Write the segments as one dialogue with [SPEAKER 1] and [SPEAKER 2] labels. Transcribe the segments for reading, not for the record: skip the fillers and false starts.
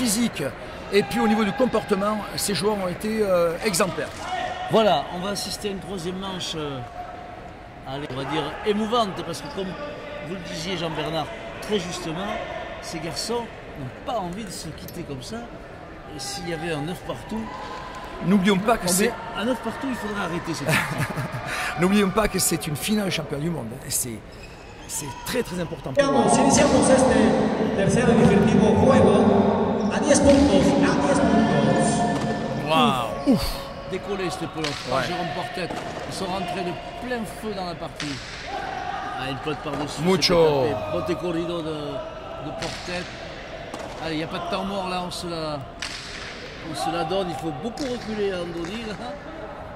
[SPEAKER 1] physique et puis au niveau du comportement, ces joueurs ont été exemplaires.
[SPEAKER 2] Voilà, on va assister à une troisième manche, allez, on va dire émouvante, parce que comme vous le disiez Jean-Bernard, très justement, ces garçons n'ont pas envie de se quitter comme ça. Et s'il y avait un 9 partout,
[SPEAKER 1] n'oublions pas que c'est
[SPEAKER 2] un 9 partout, il faudrait arrêter cette partie.
[SPEAKER 1] N'oublions pas que c'est une finale champion du monde. Et c'est très très important.
[SPEAKER 3] Iniciamos este tercer y definitivo juego a 10 puntos,
[SPEAKER 1] Waouh. Ouf.
[SPEAKER 2] Décollé cette pelote par Jérôme Portet. Ils sont rentrés de plein feu dans la partie. Ah, une pelote par-dessus.
[SPEAKER 1] Mucho.
[SPEAKER 2] Bote corrido de Portet. Allez, il n'y a pas de temps mort là, on se la donne. Il faut beaucoup reculer à Andoni là.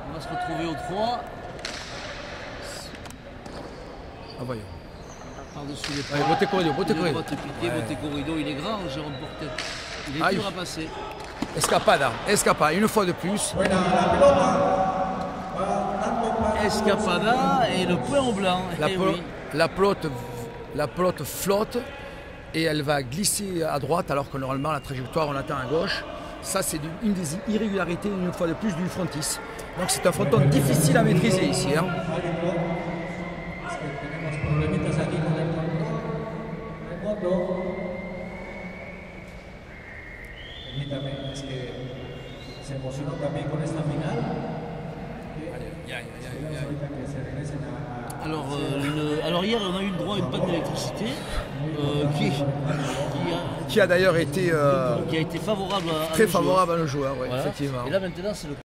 [SPEAKER 2] On va se retrouver au 3.
[SPEAKER 1] Ah, voyons.
[SPEAKER 2] Par-dessus les
[SPEAKER 1] points. Bote corrido,
[SPEAKER 2] Bote corrido, il est grand, Jérôme Portet. Il est dur à passer.
[SPEAKER 1] Escapada, une fois de plus.
[SPEAKER 2] Escapada et le point au blanc.
[SPEAKER 1] La pelote flotte et elle va glisser à droite alors que normalement la trajectoire on attend à gauche. Ça c'est une des irrégularités une fois de plus du frontis. Donc c'est un fronton difficile à maîtriser ici. Hein.
[SPEAKER 3] Es que se emocionó también con esta final.
[SPEAKER 2] Alors hier on a eu le droit à une panne d'électricité
[SPEAKER 1] qui a d'ailleurs été
[SPEAKER 2] qui a été favorable
[SPEAKER 1] très favorable à nos joueurs, ouais,
[SPEAKER 2] voilà.
[SPEAKER 1] Effectivement.
[SPEAKER 2] Et là maintenant c'est le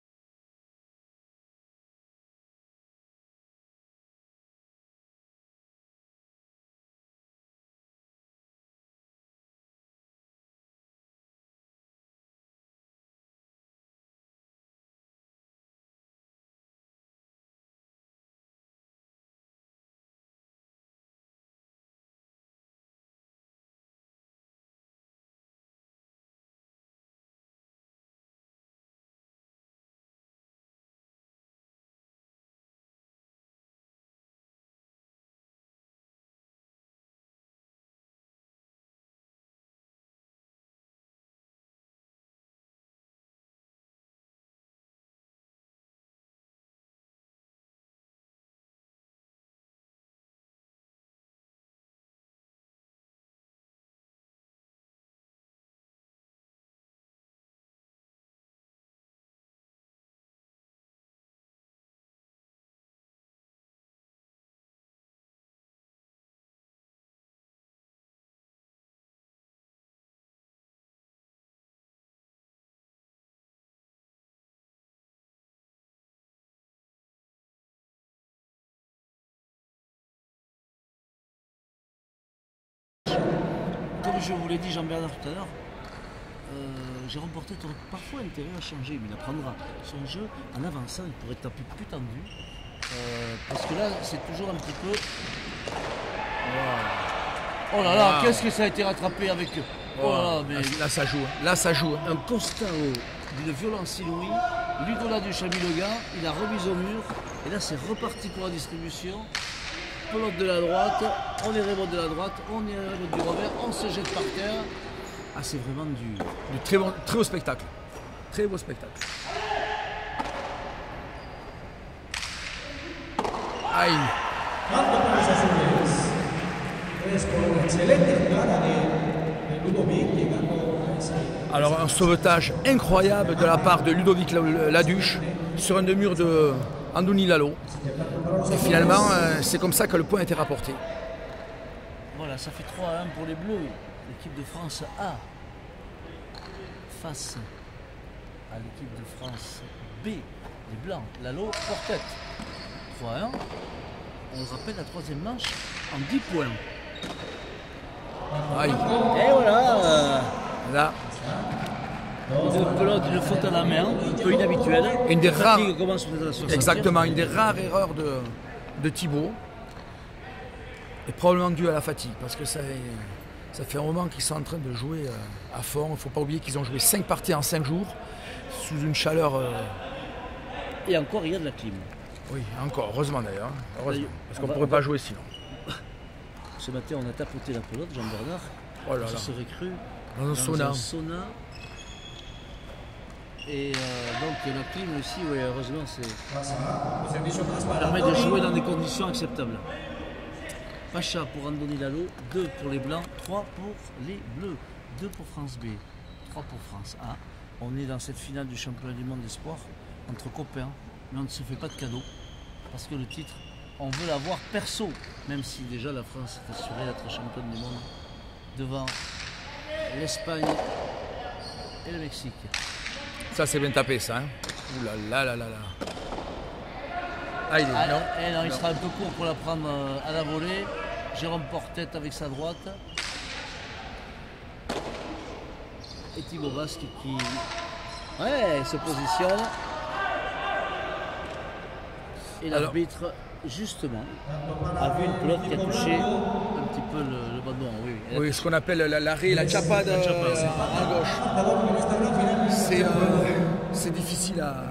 [SPEAKER 2] comme je vous l'ai dit Jean-Bernard tout à l'heure, Jérôme Portet aurait parfois intérêt à changer, mais il apprendra son jeu en avançant, il pourrait taper plus tendu. Parce que là, c'est toujours un petit peu... Wow. Oh là là, qu'est-ce que ça a été rattrapé avec... Oh là là, mais...
[SPEAKER 1] Là, ça joue.
[SPEAKER 2] Un constat d'une violence inouïe. Ludola du Chamilega, il a remis au mur. Et là, c'est reparti pour la distribution. Pelote de la droite, on est remonte de la droite, on est remonte du revers, on se jette par terre. Ah, c'est vraiment du
[SPEAKER 1] très beau spectacle. Très beau spectacle. Aïe. Alors un sauvetage incroyable de la part de Ludovic Laduche sur un de mur de Andoni Lalo. Et finalement, c'est comme ça que le point a été rapporté.
[SPEAKER 2] Voilà, ça fait 3-1 pour les Bleus. L'équipe de France A face à l'équipe de France B, les Blancs. Lalo, Portet. 3-1. On rappelle la troisième manche en 10 points.
[SPEAKER 1] Aïe.
[SPEAKER 2] Et voilà.
[SPEAKER 1] Là.
[SPEAKER 2] Une pelote, une faute à la main, un peu inhabituelle.
[SPEAKER 1] Une des rares.
[SPEAKER 2] Exactement,
[SPEAKER 1] une des rares erreurs de Thibaut. Et probablement due à la fatigue, parce que ça fait un moment qu'ils sont en train de jouer à fond. Il ne faut pas oublier qu'ils ont joué 5 parties en 5 jours, sous une chaleur...
[SPEAKER 2] Et encore, il y a de la clim.
[SPEAKER 1] Oui, encore, heureusement d'ailleurs. Heureusement, parce qu'on ne pourrait pas jouer sinon.
[SPEAKER 2] Ce matin, on a tapoté la pelote, Jean-Bernard.
[SPEAKER 1] Oh là là.
[SPEAKER 2] Je serais cru
[SPEAKER 1] Dans un sauna.
[SPEAKER 2] Et donc la clim aussi, oui, heureusement, ça permet de jouer dans des conditions acceptables. Pacha pour Andoni Lalo, 2 pour les Blancs, 3 pour les Bleus, 2 pour France B, 3 pour France A. On est dans cette finale du championnat du monde d'espoir entre copains, mais on ne se fait pas de cadeaux parce que le titre, on veut l'avoir perso, même si déjà la France est assurée d'être championne du monde devant l'Espagne et le Mexique.
[SPEAKER 1] Ça c'est bien tapé ça. Hein. Ouh là là là là là. Ah il est non.
[SPEAKER 2] Non, il sera un peu court pour la prendre à la volée. Jérôme Portet avec sa droite. Et Thibaut Basque qui se positionne. Et l'arbitre, justement, a vu une pelote qui a touché un petit peu le ballon.
[SPEAKER 1] Oui, ce qu'on appelle la chapade à gauche. C'est difficile à...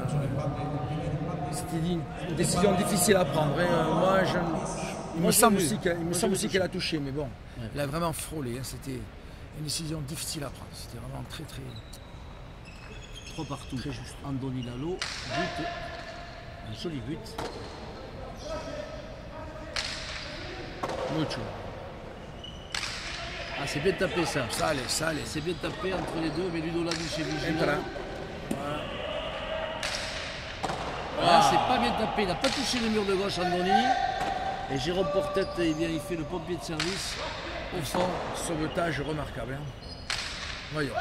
[SPEAKER 1] C'était une décision difficile à prendre. Moi, il me semble aussi qu'elle a touché, mais bon, elle a vraiment frôlé. Hein. C'était une décision difficile à prendre. C'était vraiment très...
[SPEAKER 2] 3 partout. Très juste. Andoni Lalo, but. Un joli but.
[SPEAKER 1] Mucho.
[SPEAKER 2] Ah, c'est bien tapé ça.
[SPEAKER 1] Ça allait.
[SPEAKER 2] C'est bien tapé entre les deux, mais Ludo Laduche est vigilant. Voilà, c'est pas bien tapé. Il n'a pas touché le mur de gauche, Andoni. Et Jérôme Portet, eh bien, il fait le pompier de service. Au fond.
[SPEAKER 1] Sauvetage remarquable. Hein. Voyons.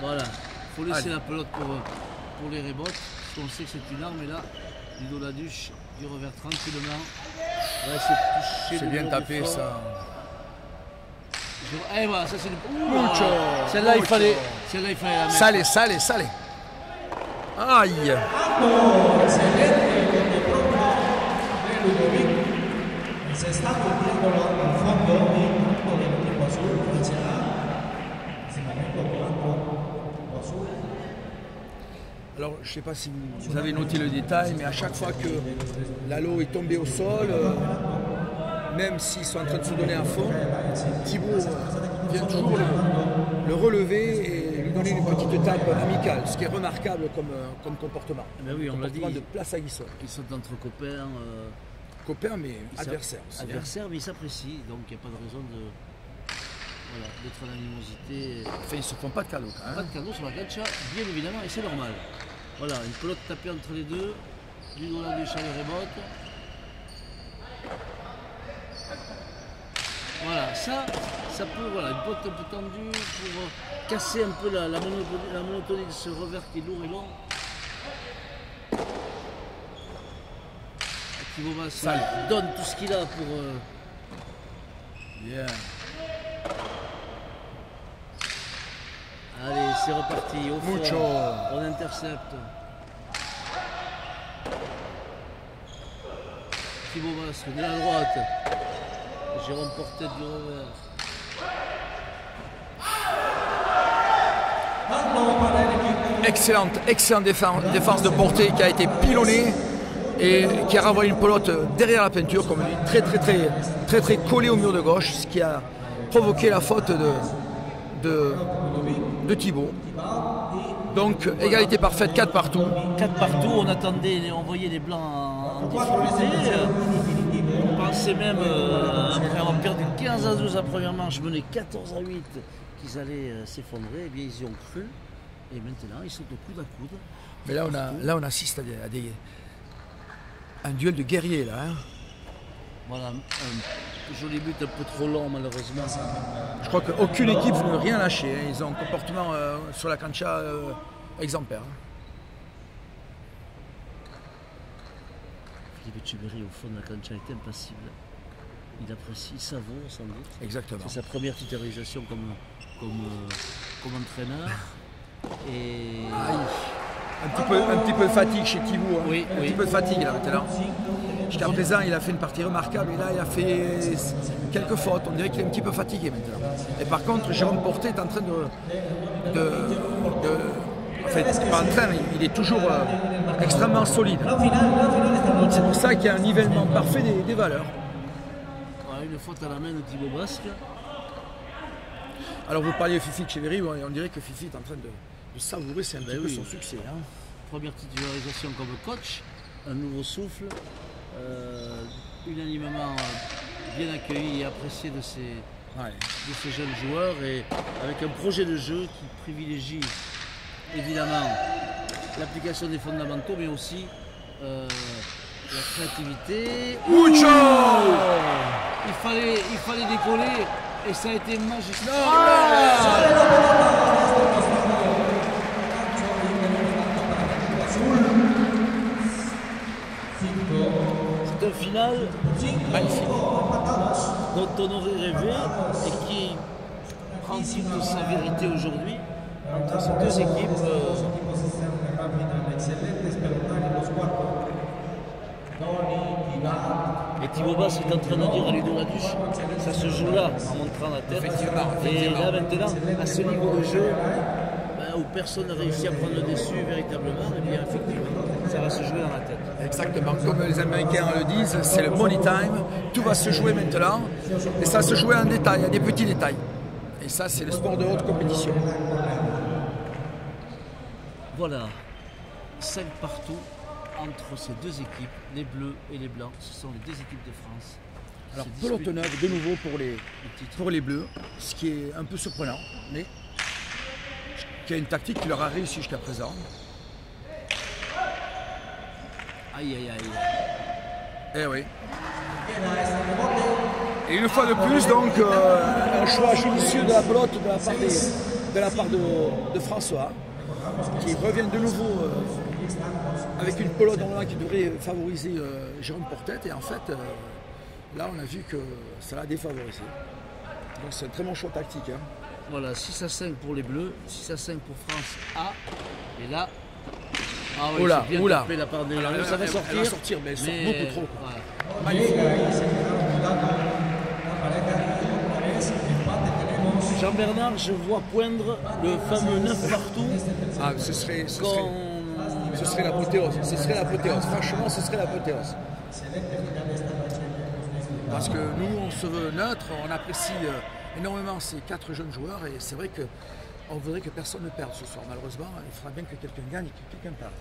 [SPEAKER 2] Voilà. Il faut laisser la pelote pour les rebotes. Parce qu'on sait que c'est une arme. Et là, Ludo Laduche, du revers tranquillement. Ouais,
[SPEAKER 1] c'est bien tapé ça.
[SPEAKER 2] Et voilà, ça c'est le. Celle-là, il fallait la mettre.
[SPEAKER 1] Salé. Aïe. Alors, je ne sais pas si vous avez noté le détail, mais à chaque fois que Lalo est tombé au sol, même s'ils sont en train de se donner à fond, Thibaut vient toujours le relever et lui donner une petite tape amicale, ce qui est remarquable comme comportement.
[SPEAKER 2] Ben oui, on l'a dit.
[SPEAKER 1] De place à Guissol.
[SPEAKER 2] Ils sont entre copains.
[SPEAKER 1] Copains, mais adversaires.
[SPEAKER 2] Adversaires, mais ils s'apprécient, donc il n'y a pas de raison d'être en animosité.
[SPEAKER 1] Enfin, ils ne se font pas de cadeaux. Hein.
[SPEAKER 2] Pas de cadeaux sur la cancha, bien évidemment, et c'est normal. Voilà, une pelote tapée entre les deux, du dos là du chat et rebote. Voilà, ça peut, voilà, une pelote un peu tendue pour casser un peu la monotonie de ce revers qui est lourd et long. Thibaut Basque donne tout ce qu'il a pour...
[SPEAKER 1] Yeah.
[SPEAKER 2] Allez, c'est reparti, au fond, on intercepte. Thibaut Basque de la droite, Jérôme Portet du revers.
[SPEAKER 1] Excellente défense de Portet qui a été pilonnée et qui a renvoyé une pelote derrière la peinture, comme dit, très collée au mur de gauche, ce qui a provoqué la faute de Thibaut. Donc égalité parfaite, 4 partout.
[SPEAKER 2] 4 partout, on voyait les Blancs en difficulté. On pensait même, après avoir perdu 15-12 à première manche, mené 14-8, qu'ils allaient s'effondrer. Eh bien, ils y ont cru. Et maintenant, ils sont au coude à coude.
[SPEAKER 1] Mais là, on assiste à un duel de guerriers, là. Hein.
[SPEAKER 2] Voilà, un joli but un peu trop long, malheureusement.
[SPEAKER 1] Je crois qu'aucune équipe ne veut rien lâcher. Hein. Ils ont un comportement sur la cancha exemplaire. Hein.
[SPEAKER 2] Philippe Etcheverry, au fond de la cancha, est impassible. Il apprécie, il savoure sans doute.
[SPEAKER 1] Exactement.
[SPEAKER 2] C'est sa première titularisation comme entraîneur. Et...
[SPEAKER 1] Un petit peu de fatigue chez Thibaut. Hein.
[SPEAKER 2] Oui,
[SPEAKER 1] un petit peu de fatigue là maintenant. Jusqu'à présent, il a fait une partie remarquable et là, il a fait quelques fautes. On dirait qu'il est un petit peu fatigué maintenant. Et par contre, Jérôme Portet est en train en fait, pas en train, il est toujours extrêmement solide. C'est pour ça qu'il y a un nivellement parfait des valeurs.
[SPEAKER 2] Voilà, une faute à la main de Thibaut Basque.
[SPEAKER 1] Alors vous parliez de Fifi Etcheverry, on dirait que Fifi est en train de savourer, c'est un petit peu son succès. Hein.
[SPEAKER 2] Première titularisation comme coach, un nouveau souffle, unanimement bien accueilli et apprécié de ces jeunes joueurs, et avec un projet de jeu qui privilégie évidemment l'application des fondamentaux, mais aussi la créativité.
[SPEAKER 1] Mucho
[SPEAKER 2] il fallait décoller et ça a été magistral. C'est un final magnifique dont on aurait rêvé et qui prend toute sa vérité aujourd'hui entre ces deux équipes. Et Thibaut Basse est en train de dire à Ludo Laduche, ça se joue là, en montrant la tête. Et là maintenant, à ce niveau de jeu, où personne n'a réussi à prendre le dessus véritablement, et bien effectivement, ça va se jouer dans la tête.
[SPEAKER 1] Exactement, comme les Américains le disent, c'est le money time, tout va se jouer maintenant, et ça va se jouer en détail, il y a des petits détails. Et ça, c'est le sport de haute compétition.
[SPEAKER 2] Voilà, 5 partout entre ces deux équipes, les Bleus et les Blancs. Ce sont les deux équipes de France.
[SPEAKER 1] Alors pelote neuve de nouveau pour les Bleus, ce qui est un peu surprenant, mais qui a une tactique qui leur a réussi jusqu'à présent.
[SPEAKER 2] Aïe aïe aïe.
[SPEAKER 1] Eh oui. Et une fois de plus, donc, un choix judicieux de la pelote de la part de François, qui revient de nouveau avec une pelote qui devrait favoriser Jérôme Portet. Et en fait, là, on a vu que ça l'a défavorisé. Donc c'est un très bon choix tactique. Hein.
[SPEAKER 2] Voilà, 6-5 pour les Bleus, 6-5 pour France A. Et là, oui,
[SPEAKER 1] oula, oula.
[SPEAKER 2] La part des...
[SPEAKER 1] Alors,
[SPEAKER 2] ça va sortir.
[SPEAKER 1] Elle va sortir, mais elle sort beaucoup trop.
[SPEAKER 2] Voilà.
[SPEAKER 1] Magnifique.
[SPEAKER 2] Jean-Bernard, je vois poindre le fameux 9 partout.
[SPEAKER 1] Ah, ce serait l'apothéose. Ce serait l'apothéose. Franchement, ce serait l'apothéose. Parce que nous, on se veut neutre, on apprécie énormément ces 4 jeunes joueurs, et c'est vrai qu'on voudrait que personne ne perde ce soir. Malheureusement, il faudra bien que quelqu'un gagne et que quelqu'un perde.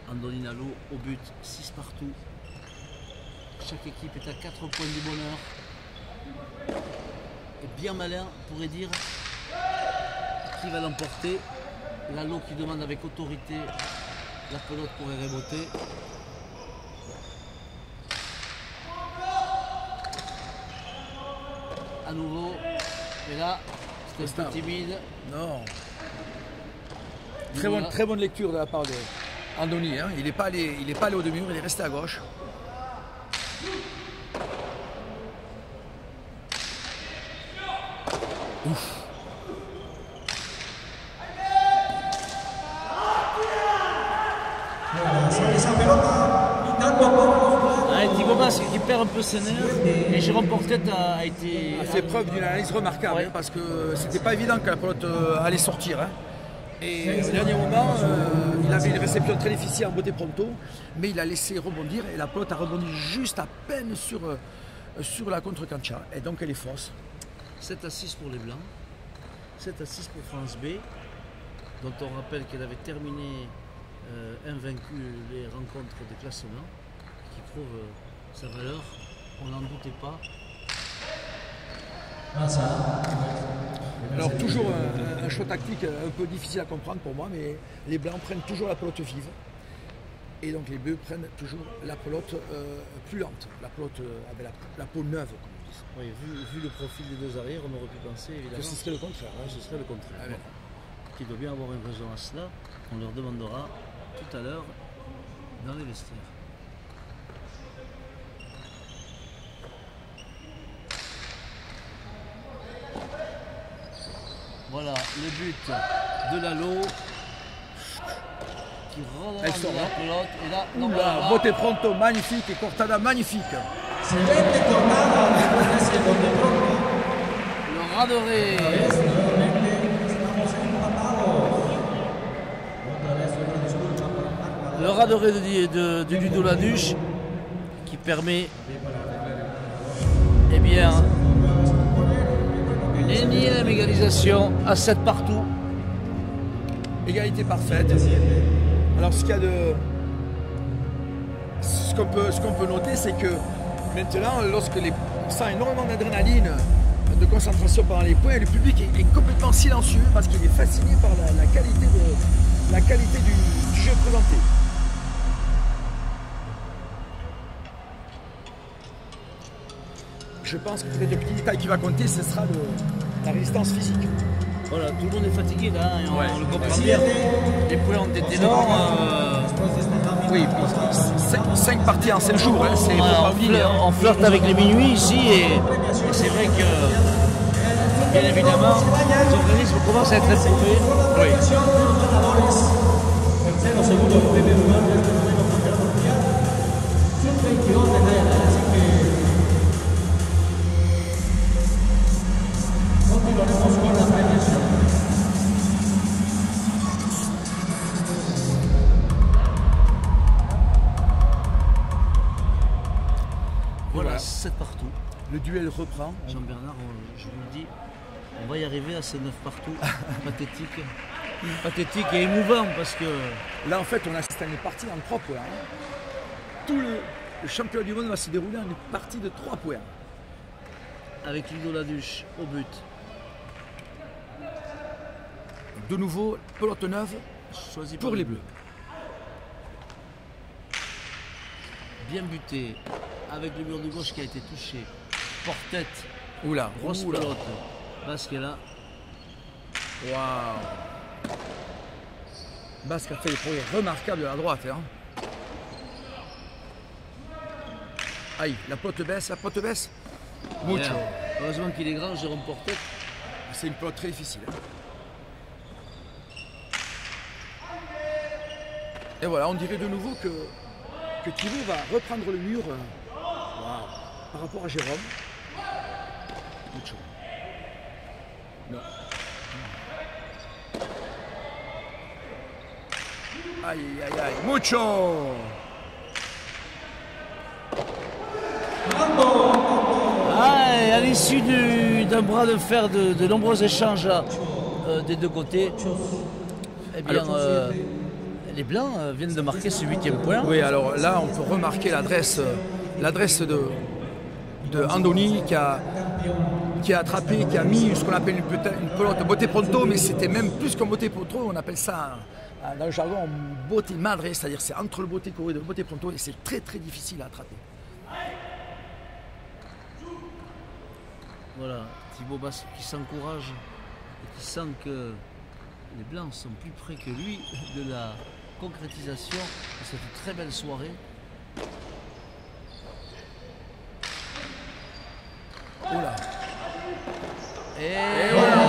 [SPEAKER 2] Andoni Nalo au but, 6 partout. Chaque équipe est à 4 points du bonheur. Et bien malin pourrait dire qui va l'emporter. Lalo qui demande avec autorité, la pelote pourrait reboter. À nouveau, et là, c'est un peu timide.
[SPEAKER 1] Non. Très bonne lecture de la part d'Andoni. Hein. Il n'est pas allé au demi-mur, il est resté à gauche. Ouf.
[SPEAKER 2] Thibaut Basse qui perd un peu ses nerfs, et Jérôme Portet a
[SPEAKER 1] fait preuve d'une analyse remarquable, hein, parce que c'était pas évident que la pelote allait sortir. Hein. Et au dernier moment, il avait une réception très difficile en beauté pronto, mais il a laissé rebondir, et la pelote a rebondi juste à peine sur la contre-cancha, et donc elle est fausse.
[SPEAKER 2] 7-6 pour les Blancs, 7-6 pour France B, dont on rappelle qu'elle avait terminé invaincue les rencontres de classement, qui prouve sa valeur, on n'en doutait pas.
[SPEAKER 1] Alors toujours un choix tactique un peu difficile à comprendre pour moi, mais les Blancs prennent toujours la pelote vive, et donc les Bleus prennent toujours la pelote plus lente, la pelote avec la peau neuve, comme on dit.
[SPEAKER 2] Oui, vu le profil des deux arrières, on aurait pu penser évidemment
[SPEAKER 1] que ce serait le contraire.
[SPEAKER 2] Ouais, ce serait le contraire.
[SPEAKER 1] Ah, bon.
[SPEAKER 2] Qui doit bien avoir une raison à cela, on leur demandera tout à l'heure dans les vestiaires. Voilà le but de Lalo qui relance la pelote, et là,
[SPEAKER 1] oula, beauté pronto magnifique, et Cortada magnifique.
[SPEAKER 2] Le Radoré. Le Radoré de Ludo Laduche qui permet, eh bien, Énième égalisation à 7 partout.
[SPEAKER 1] Égalité parfaite. Alors ce qu'on peut noter, c'est que maintenant, lorsque on sent énormément d'adrénaline, de concentration pendant les points, le public est complètement silencieux parce qu'il est fasciné par la qualité du jeu présenté. Je pense que peut-être le petit détail qui va compter, ce sera la résistance physique.
[SPEAKER 2] Voilà, tout le monde est fatigué là, et on le comprend
[SPEAKER 3] Merci.
[SPEAKER 2] bien. Les points ont été énormes.
[SPEAKER 1] Oui, 5 parties en 5 jours, hein, c'est faut
[SPEAKER 2] Voilà,
[SPEAKER 1] pas oublier, hein.
[SPEAKER 2] on flirte avec les minuit ici et c'est vrai que, bien évidemment, les organismes commencent à être éprouvé.
[SPEAKER 1] Oui.
[SPEAKER 3] Tercero, segundo, primer lugar del torneo contra la Turquía. Sub-22 de Naira, así que continuaremos con la premiación.
[SPEAKER 2] Voilà, 7 partout.
[SPEAKER 1] Le duel reprend.
[SPEAKER 2] Jean-Bernard, je vous le dis, on va y arriver à ces 9 partout. Pathétique. Pathétique et émouvant parce que
[SPEAKER 1] Là, en fait, on assiste à une partie en 3 points. Hein. Tout le championnat du monde va se dérouler en une partie de 3 points.
[SPEAKER 2] avec Ludo Laduche au but.
[SPEAKER 1] De nouveau, pelote neuve
[SPEAKER 2] Choisi
[SPEAKER 1] pour
[SPEAKER 2] par
[SPEAKER 1] les Bleus.
[SPEAKER 2] Bien buté, avec le mur de gauche qui a été touché. Porte-tête,
[SPEAKER 1] Oula,
[SPEAKER 2] grosse
[SPEAKER 1] oula.
[SPEAKER 2] pelote. Basquela,
[SPEAKER 1] Waouh. Basque a fait des progrès remarquables de la droite. Hein. Aïe, la pelote baisse, la pelote baisse. Mucho.
[SPEAKER 2] bien. Heureusement qu'il est grand, Jérôme Portette.
[SPEAKER 1] C'est une pelote très difficile. Hein. Et voilà, on dirait de nouveau que Thibaut va reprendre le mur par rapport à Jérôme. Mucho. Non. Aïe, aïe, aïe. Mucho.
[SPEAKER 2] Ah, et à l'issue d'un bras de fer de nombreux échanges là, des deux côtés, eh bien, les Blancs viennent de marquer ce 8e point.
[SPEAKER 1] Oui, alors là, on peut remarquer l'adresse de Andoni qui a attrapé, qui a mis ce qu'on appelle une pelote botte pronto, mais c'était même plus qu'un botte pronto, on appelle ça dans le jargon un botte madre, c'est-à-dire c'est entre le botte coré et le botte pronto et c'est très très difficile à attraper.
[SPEAKER 2] Voilà, Thibaut Basque qui s'encourage et qui sent que les Blancs sont plus près que lui de la concrétisation de cette très belle soirée.
[SPEAKER 1] Oula.
[SPEAKER 2] Et voilà.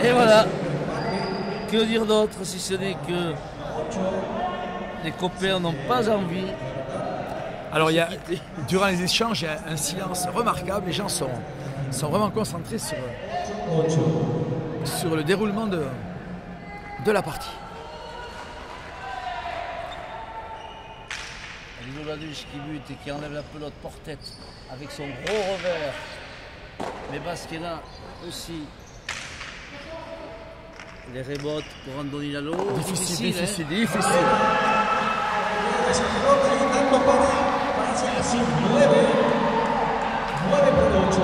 [SPEAKER 2] Et voilà. Que dire d'autre si ce n'est que les copains n'ont pas envie.
[SPEAKER 1] Alors durant les échanges, il y a un silence remarquable, les gens sont vraiment concentrés sur le déroulement de la partie.
[SPEAKER 2] Ludo Laduche qui bute et qui enlève la pelote porte-tête avec son gros revers. Mais Basquela aussi. Les rebotes pour Andoni Lalo.
[SPEAKER 1] Difficile.
[SPEAKER 3] Esa pelota y tanto parece así, 9 por 8. 9 por 8.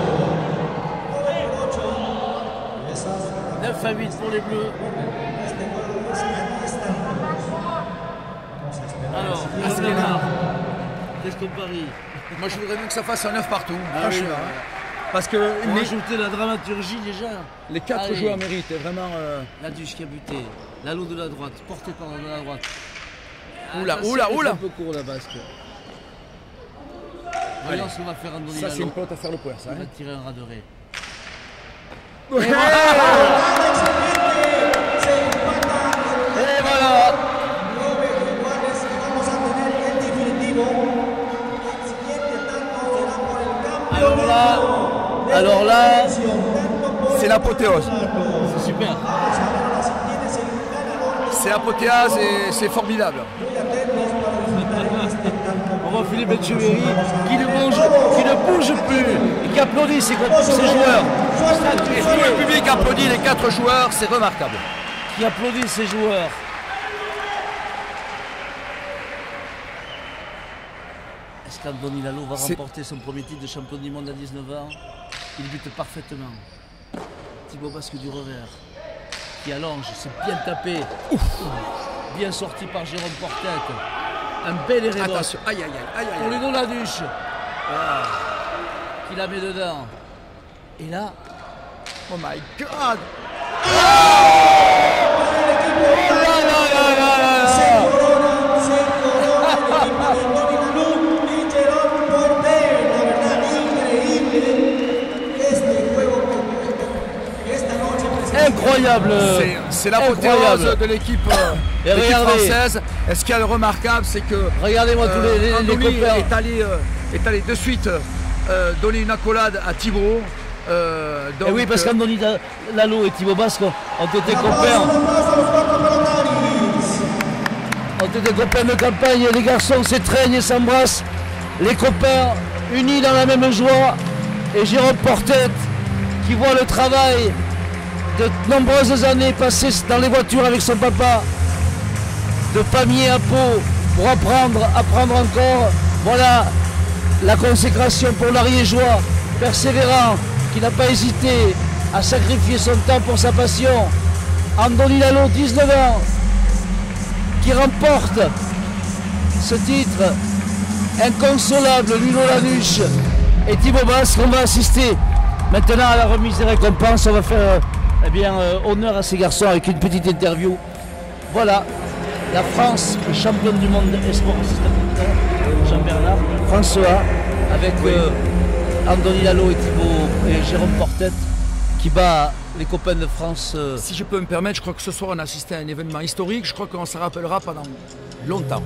[SPEAKER 3] Y esas
[SPEAKER 2] 9-8 pour les Bleus.
[SPEAKER 3] este gol es aquí están. Vamos a esperar.
[SPEAKER 2] Alors,
[SPEAKER 1] Basquela.
[SPEAKER 2] Basquela, qu'est-ce qu'on parie?
[SPEAKER 1] Moi je voudrais bien que ça fasse un 9 partout,
[SPEAKER 2] Ah oui,
[SPEAKER 1] franchement.
[SPEAKER 2] ouais.
[SPEAKER 1] Parce que
[SPEAKER 2] On va ajouter la dramaturgie déjà.
[SPEAKER 1] les 4
[SPEAKER 2] Allez.
[SPEAKER 1] joueurs méritent vraiment.
[SPEAKER 2] Laduche qui a buté. Lalo de la droite, porté par de la droite.
[SPEAKER 1] Oula,
[SPEAKER 2] Attention,
[SPEAKER 1] oula,
[SPEAKER 2] c'est
[SPEAKER 1] oula.
[SPEAKER 2] un peu court la Basque.
[SPEAKER 1] Allez.
[SPEAKER 2] Alors ce qu'on va faire Andoni
[SPEAKER 1] Ça c'est
[SPEAKER 2] Lalo.
[SPEAKER 1] une pelote à faire le point, ça.
[SPEAKER 2] Il va
[SPEAKER 1] Hein.
[SPEAKER 2] tirer un ras de raie.
[SPEAKER 1] Ouais.
[SPEAKER 2] Et voilà.
[SPEAKER 3] 9 iguales y vamos a tener el definitivo. El siguiente tanto será por el cambio.
[SPEAKER 2] Alors là,
[SPEAKER 1] C'est l'apothéose.
[SPEAKER 2] c'est super.
[SPEAKER 3] Vamos a ver si tienes el ganador.
[SPEAKER 1] C'est l'apothéose et c'est formidable.
[SPEAKER 3] Muy atentos para disfrutar de este tanto.
[SPEAKER 2] On va Philippe Etcheverry qui ne bouge plus et qui applaudit ses joueurs.
[SPEAKER 1] Et tout le public applaudit les 4 joueurs, c'est remarquable.
[SPEAKER 2] Qui applaudit ses joueurs. Est-ce qu'Andoni Lalo va remporter son premier titre de champion du monde à 19 ans? Il bute parfaitement. Thibaut Basque du revers qui allonge, c'est bien tapé. Ouf. Bien sorti par Jérôme Portet. Un bel hérédot.
[SPEAKER 1] Attention, aïe aïe aïe aïe
[SPEAKER 2] Pour
[SPEAKER 1] aïe.
[SPEAKER 2] Ludo Laduche. Voilà. Qui la met dedans. Et là,
[SPEAKER 1] Oh my god.
[SPEAKER 2] incroyable.
[SPEAKER 1] C'est l'apothéose de l'équipe française. Et ce qui est remarquable, c'est que
[SPEAKER 2] regardez-moi tous les copains.
[SPEAKER 1] est allé de suite donner une accolade à Thibaut.
[SPEAKER 2] Et oui, parce qu'Andoni Lalo et Thibaut Basque ont été copains. Ont été copains de campagne. Les garçons s'étreignent et s'embrassent. Les copains unis dans la même joie. Et Jérôme Portet qui voit le travail de nombreuses années passées dans les voitures avec son papa, de Pamiers à Pau, pour apprendre encore. Voilà la consécration pour l'Ariégeois, persévérant, qui n'a pas hésité à sacrifier son temps pour sa passion. Andoni Lalo, 19 ans, qui remporte ce titre inconsolable, Ludo Laduche et Thibaut Basque. On va assister maintenant à la remise des récompenses. On va faire honneur à ces garçons avec une petite interview. Voilà, la France est championne du monde espoir Jean-Bernard, François, avec Andoni Lalo et Thibaut et Jérôme Portet qui bat les copains de France.
[SPEAKER 1] Si je peux me permettre, je crois que ce soir on a assisté à un événement historique. Je crois qu'on s'en rappellera pendant longtemps.